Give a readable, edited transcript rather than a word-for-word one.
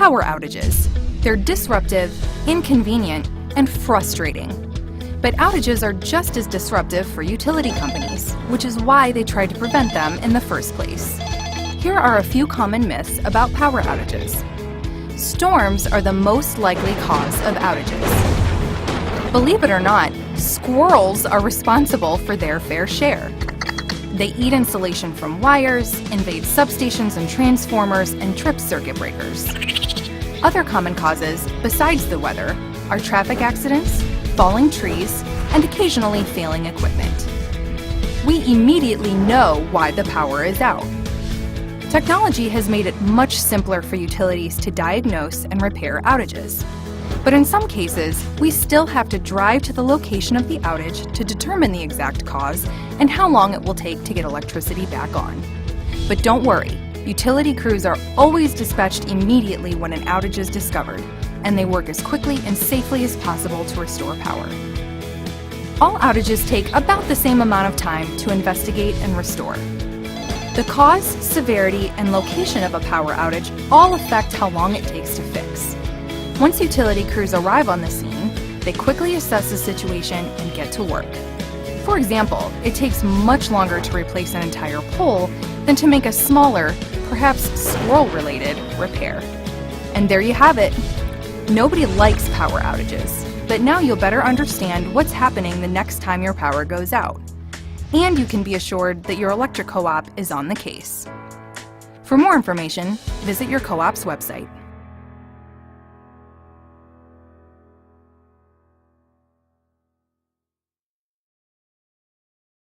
Power outages. They're disruptive, inconvenient, and frustrating. But outages are just as disruptive for utility companies, which is why they tried to prevent them in the first place. Here are a few common myths about power outages. Storms are the most likely cause of outages. Believe it or not, squirrels are responsible for their fair share. They eat insulation from wires, invade substations and transformers, and trip circuit breakers. Other common causes, besides the weather, are traffic accidents, falling trees, and occasionally failing equipment. We immediately know why the power is out. Technology has made it much simpler for utilities to diagnose and repair outages. But in some cases, we still have to drive to the location of the outage to determine the exact cause and how long it will take to get electricity back on. But don't worry, utility crews are always dispatched immediately when an outage is discovered, and they work as quickly and safely as possible to restore power. All outages take about the same amount of time to investigate and restore. The cause, severity, and location of a power outage all affect how long it takes to fix. Once utility crews arrive on the scene, they quickly assess the situation and get to work. For example, it takes much longer to replace an entire pole than to make a smaller, perhaps squirrel-related, repair. And there you have it. Nobody likes power outages, but now you'll better understand what's happening the next time your power goes out. And you can be assured that your electric co-op is on the case. For more information, visit your co-op's website.